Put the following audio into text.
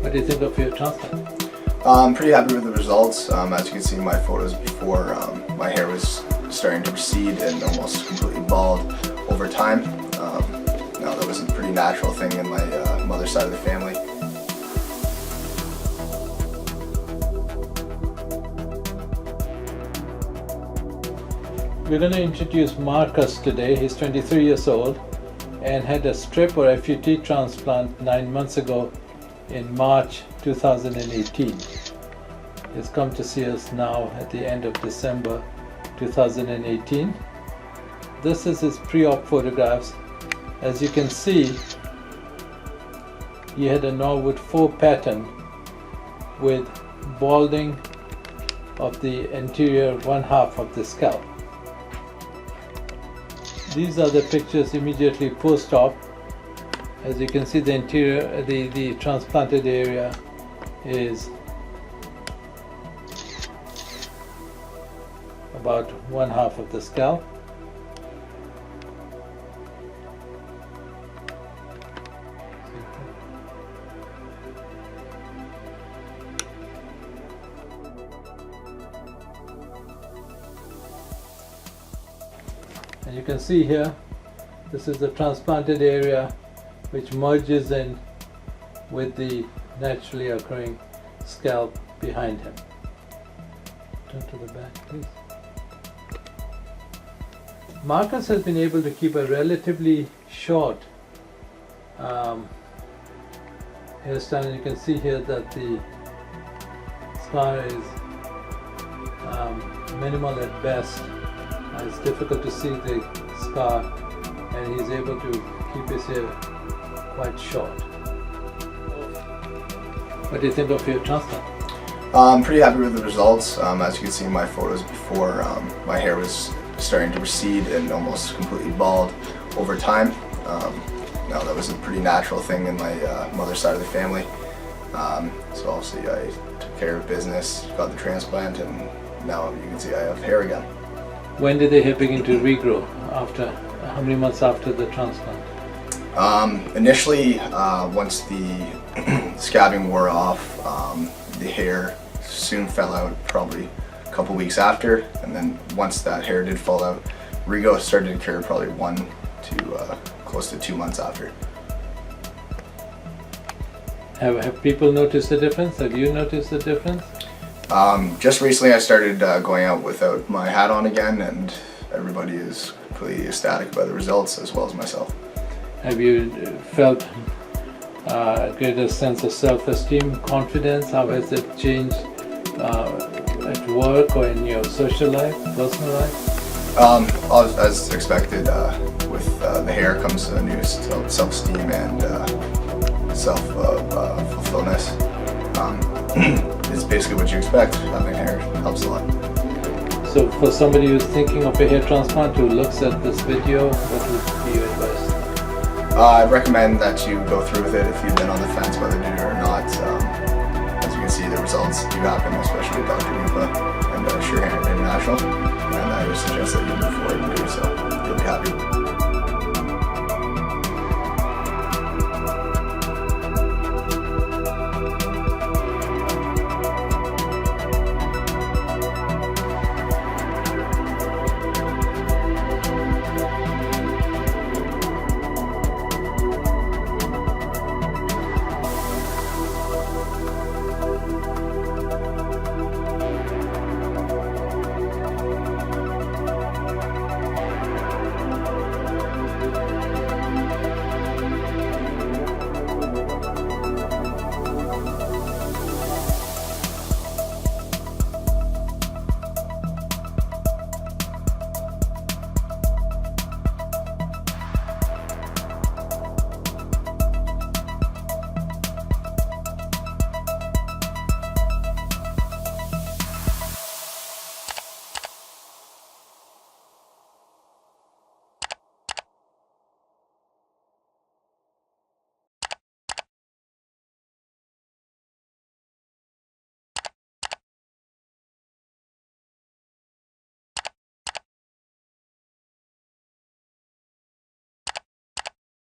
What do you think of your transplant? I'm pretty happy with the results. As you can see in my photos before, my hair was starting to recede and almost completely bald over time. Now that was a pretty natural thing in my mother's side of the family. We're going to introduce Marcus today. He's 23 years old and had a strip or FUT transplant 9 months ago in March 2018. He's come to see us now at the end of December 2018. This is his pre-op photographs. As you can see, he had a Norwood 4 pattern with balding of the anterior one half of the scalp. These are the pictures immediately post-op. As you can see, the interior, the transplanted area is about one half of the scalp. And you can see here, this is the transplanted area which merges in with the naturally occurring scalp behind him. Turn to the back, please. Marcus has been able to keep a relatively short hairstyle, and you can see here that the scar is minimal at best. It's difficult to see the scar, and he's able to keep his hair quite short. What do you think of your transplant? I'm pretty happy with the results. As you can see in my photos before, my hair was starting to recede and almost completely bald over time. Now that was a pretty natural thing in my mother's side of the family. So obviously I took care of business, got the transplant, and now you can see I have hair again. When did the hair begin to regrow? After how many months after the transplant? Initially, once the scabbing wore off, the hair soon fell out, probably a couple weeks after, and then once that hair did fall out, regrowth started to occur probably 1 to close to 2 months after. Have people noticed the difference? Have you noticed the difference? Just recently I started going out without my hat on again, and everybody is completely ecstatic by the results, as well as myself. Have you felt a greater sense of self-esteem, confidence? How has it changed at work or in your social life, personal life? As expected, with the hair comes a new self-esteem and self-fulfillment. It's basically what you expect. Having hair helps a lot. So for somebody who's thinking of a hair transplant, who looks at this video, what would be your advice? I'd recommend that you go through with it if you've been on the fence whether to do it or not. As you can see, the results do happen, especially with Dr. Rupa and Sure Hair International, and I would suggest that you move forward and do so. You'll be happy.